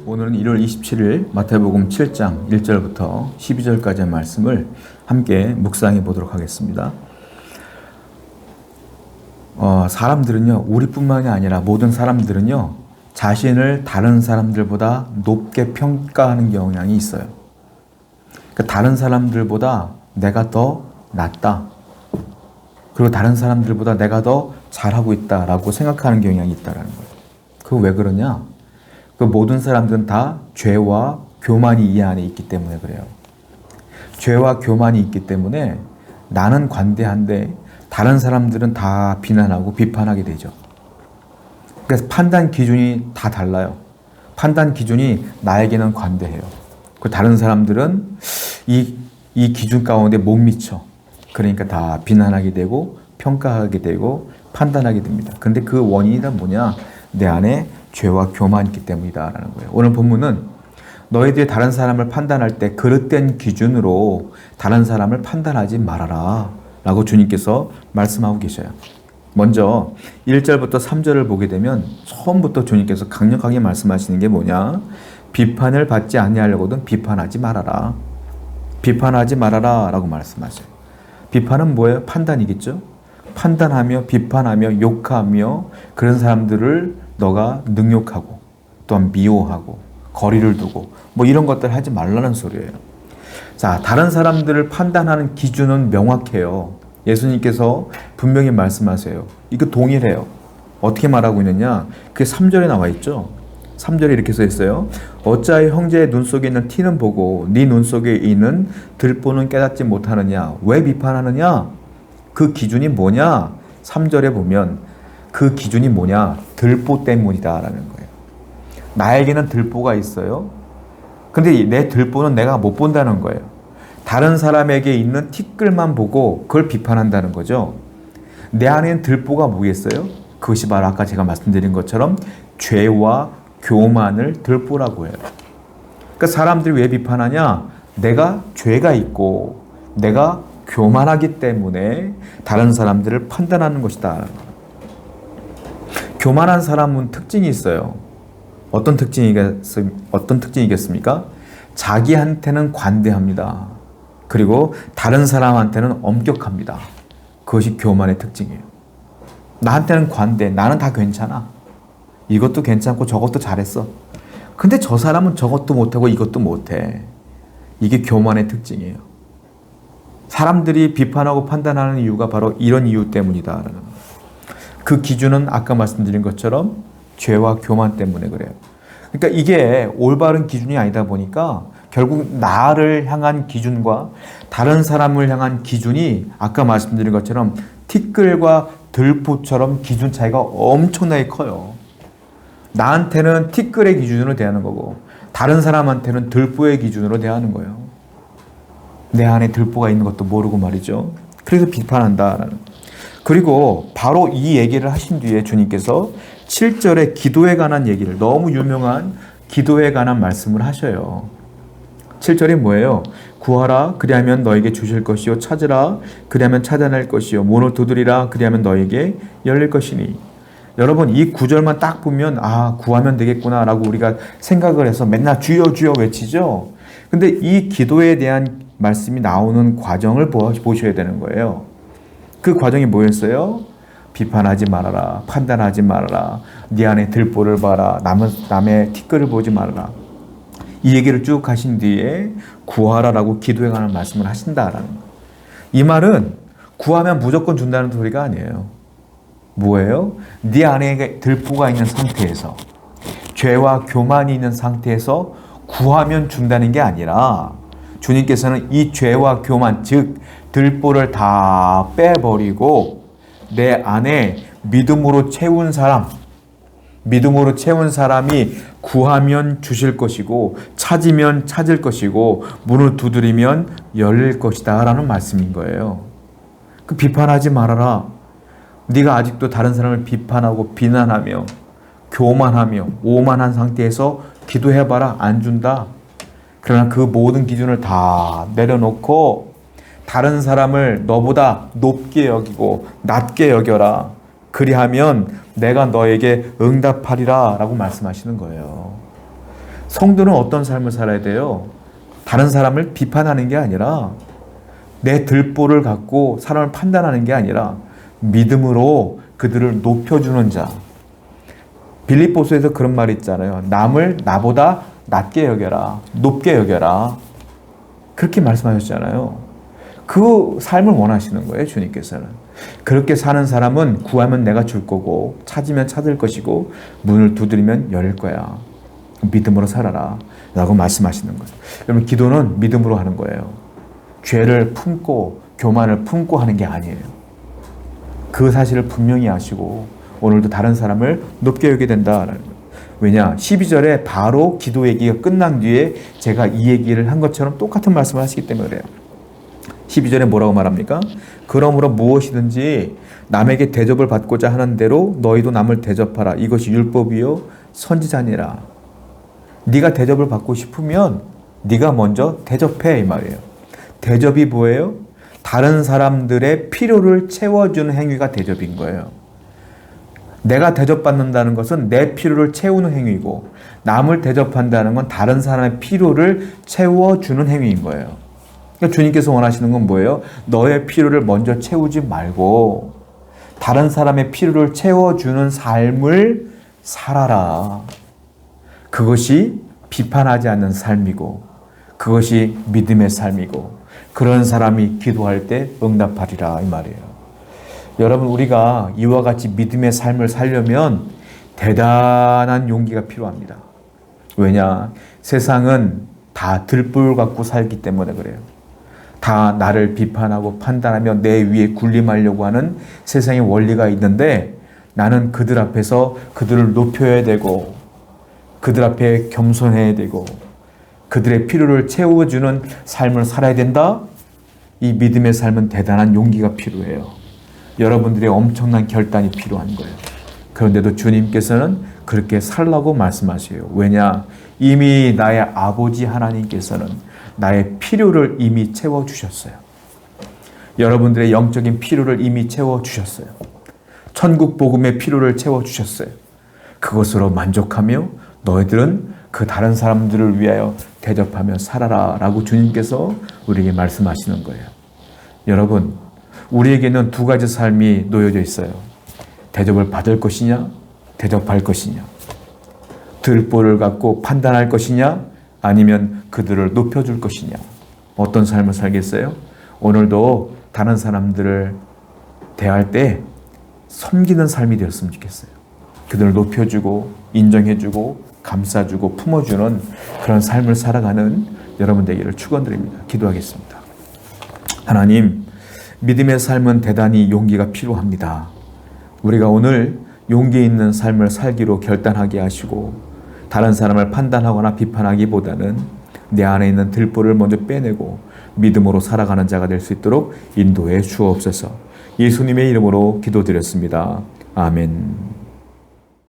오늘은 1월 27일 마태복음 7장 1절부터 12절까지의 말씀을 함께 묵상해 보도록 하겠습니다. 사람들은요, 우리뿐만이 아니라 모든 사람들은요, 자신을 다른 사람들보다 높게 평가하는 경향이 있어요. 그러니까 다른 사람들보다 내가 더 낫다. 그리고 다른 사람들보다 내가 더 잘하고 있다라고 생각하는 경향이 있다는 거예요. 그거 왜 그러냐? 그 모든 사람들은 다 죄와 교만이 이 안에 있기 때문에 그래요. 죄와 교만이 있기 때문에 나는 관대한데 다른 사람들은 다 비난하고 비판하게 되죠. 그래서 판단 기준이 다 달라요. 판단 기준이 나에게는 관대해요. 그 다른 사람들은 이 기준 가운데 못 미쳐. 그러니까 다 비난하게 되고 평가하게 되고 판단하게 됩니다. 그런데 그 원인이 다 뭐냐? 내 안에 죄와 교만이 있기 때문이다라는 거예요. 오늘 본문은 너희들이 다른 사람을 판단할 때 그릇된 기준으로 다른 사람을 판단하지 말아라 라고 주님께서 말씀하고 계셔요. 먼저 1절부터 3절을 보게 되면 처음부터 주님께서 강력하게 말씀하시는 게 뭐냐? 비판을 받지 아니하려거든 비판하지 말아라. 비판하지 말아라 라고 말씀하셔요. 비판은 뭐예요? 판단이겠죠? 판단하며 비판하며 욕하며 그런 사람들을 너가 능욕하고 또한 미워하고 거리를 두고 뭐 이런 것들 하지 말라는 소리예요. 자, 다른 사람들을 판단하는 기준은 명확해요. 예수님께서 분명히 말씀하세요. 이거 동일해요. 어떻게 말하고 있느냐? 그게 3절에 나와 있죠. 3절에 이렇게 써 있어요. 어찌하여 형제의 눈 속에 있는 티는 보고 네 눈 속에 있는 들보는 깨닫지 못하느냐? 왜 비판하느냐? 그 기준이 뭐냐? 3절에 보면 그 기준이 뭐냐? 들보 때문이다라는 거예요. 나에게는 들보가 있어요. 근데 내 들보는 내가 못 본다는 거예요. 다른 사람에게 있는 티끌만 보고 그걸 비판한다는 거죠. 내 안에는 들보가 뭐겠어요? 그것이 바로 아까 제가 말씀드린 것처럼 죄와 교만을 들보라고 해요. 그러니까 사람들이 왜 비판하냐? 내가 죄가 있고 내가 교만하기 때문에 다른 사람들을 판단하는 것이다. 교만한 사람은 특징이 있어요. 어떤 특징이겠습니까? 자기한테는 관대합니다. 그리고 다른 사람한테는 엄격합니다. 그것이 교만의 특징이에요. 나한테는 관대, 나는 다 괜찮아. 이것도 괜찮고 저것도 잘했어. 근데 저 사람은 저것도 못하고 이것도 못해. 이게 교만의 특징이에요. 사람들이 비판하고 판단하는 이유가 바로 이런 이유 때문이다. 그 기준은 아까 말씀드린 것처럼 죄와 교만 때문에 그래요. 그러니까 이게 올바른 기준이 아니다 보니까 결국 나를 향한 기준과 다른 사람을 향한 기준이 아까 말씀드린 것처럼 티끌과 들보처럼 기준 차이가 엄청나게 커요. 나한테는 티끌의 기준으로 대하는 거고 다른 사람한테는 들보의 기준으로 대하는 거예요. 내 안에 들보가 있는 것도 모르고 말이죠. 그래서 비판한다라는. 그리고 바로 이 얘기를 하신 뒤에 주님께서 7절에 기도에 관한 얘기를, 너무 유명한 기도에 관한 말씀을 하셔요. 7절이 뭐예요? 구하라 그리하면 너에게 주실 것이요, 찾으라 그리하면 찾아낼 것이요, 문을 두드리라 그리하면 너에게 열릴 것이니. 여러분, 이 구절만 딱 보면 구하면 되겠구나 라고 우리가 생각을 해서 맨날 주여 주여 외치죠. 근데 이 기도에 대한 말씀이 나오는 과정을 보셔야 되는 거예요. 그 과정이 뭐였어요? 비판하지 말아라, 판단하지 말아라, 네 안에 들보를 봐라, 남의 티끌을 보지 말아라. 이 얘기를 쭉 하신 뒤에 구하라라고 기도에 관한 말씀을 하신다라는 거예요. 이 말은 구하면 무조건 준다는 소리가 아니에요. 뭐예요? 네 안에 들보가 있는 상태에서, 죄와 교만이 있는 상태에서 구하면 준다는 게 아니라 주님께서는 이 죄와 교만, 즉 들보를 다 빼버리고 내 안에 믿음으로 채운 사람이 구하면 주실 것이고 찾으면 찾을 것이고 문을 두드리면 열릴 것이다 라는 말씀인 거예요. 그 비판하지 말아라. 네가 아직도 다른 사람을 비판하고 비난하며 교만하며 오만한 상태에서 기도해봐라. 안 준다. 그러나 그 모든 기준을 다 내려놓고 다른 사람을 너보다 높게 여기고 낮게 여겨라. 그리하면 내가 너에게 응답하리라 라고 말씀하시는 거예요. 성도는 어떤 삶을 살아야 돼요? 다른 사람을 비판하는 게 아니라 내 들보를 갖고 사람을 판단하는 게 아니라 믿음으로 그들을 높여주는 자. 빌립보서에서 그런 말이 있잖아요. 남을 나보다 낮게 여겨라. 높게 여겨라. 그렇게 말씀하셨잖아요. 그 삶을 원하시는 거예요, 주님께서는. 그렇게 사는 사람은 구하면 내가 줄 거고 찾으면 찾을 것이고 문을 두드리면 열릴 거야. 믿음으로 살아라 라고 말씀하시는 거예요. 여러분, 기도는 믿음으로 하는 거예요. 죄를 품고 교만을 품고 하는 게 아니에요. 그 사실을 분명히 아시고 오늘도 다른 사람을 높게 여기게 된다라는 거예요. 왜냐? 12절에 바로 기도 얘기가 끝난 뒤에 제가 이 얘기를 한 것처럼 똑같은 말씀을 하시기 때문에 그래요. 12절에 뭐라고 말합니까? 그러므로 무엇이든지 남에게 대접을 받고자 하는 대로 너희도 남을 대접하라. 이것이 율법이요 선지자니라. 네가 대접을 받고 싶으면 네가 먼저 대접해, 이 말이에요. 대접이 뭐예요? 다른 사람들의 필요를 채워주는 행위가 대접인 거예요. 내가 대접받는다는 것은 내 필요를 채우는 행위고, 남을 대접한다는 건 다른 사람의 필요를 채워주는 행위인 거예요. 그러니까 주님께서 원하시는 건 뭐예요? 너의 필요를 먼저 채우지 말고 다른 사람의 필요를 채워주는 삶을 살아라. 그것이 비판하지 않는 삶이고 그것이 믿음의 삶이고 그런 사람이 기도할 때 응답하리라, 이 말이에요. 여러분, 우리가 이와 같이 믿음의 삶을 살려면 대단한 용기가 필요합니다. 왜냐? 세상은 다 들불 갖고 살기 때문에 그래요. 다 나를 비판하고 판단하며 내 위에 군림하려고 하는 세상의 원리가 있는데 나는 그들 앞에서 그들을 높여야 되고 그들 앞에 겸손해야 되고 그들의 필요를 채워주는 삶을 살아야 된다? 이 믿음의 삶은 대단한 용기가 필요해요. 여러분들의 엄청난 결단이 필요한 거예요. 그런데도 주님께서는 그렇게 살라고 말씀하세요. 왜냐? 이미 나의 아버지 하나님께서는 나의 필요를 이미 채워주셨어요. 여러분들의 영적인 필요를 이미 채워주셨어요. 천국 복음의 필요를 채워주셨어요. 그것으로 만족하며 너희들은 그 다른 사람들을 위하여 대접하며 살아라 라고 주님께서 우리에게 말씀하시는 거예요. 여러분, 우리에게는 두 가지 삶이 놓여져 있어요. 대접을 받을 것이냐, 대접할 것이냐. 들보를 갖고 판단할 것이냐, 아니면 그들을 높여줄 것이냐. 어떤 삶을 살겠어요? 오늘도 다른 사람들을 대할 때 섬기는 삶이 되었으면 좋겠어요. 그들을 높여주고 인정해주고 감싸주고 품어주는 그런 삶을 살아가는 여러분 되기를 축원드립니다. 기도하겠습니다. 하나님, 믿음의 삶은 대단히 용기가 필요합니다. 우리가 오늘 용기 있는 삶을 살기로 결단하게 하시고 다른 사람을 판단하거나 비판하기보다는 내 안에 있는 들보를 먼저 빼내고 믿음으로 살아가는 자가 될 수 있도록 인도해 주옵소서. 예수님의 이름으로 기도드렸습니다. 아멘.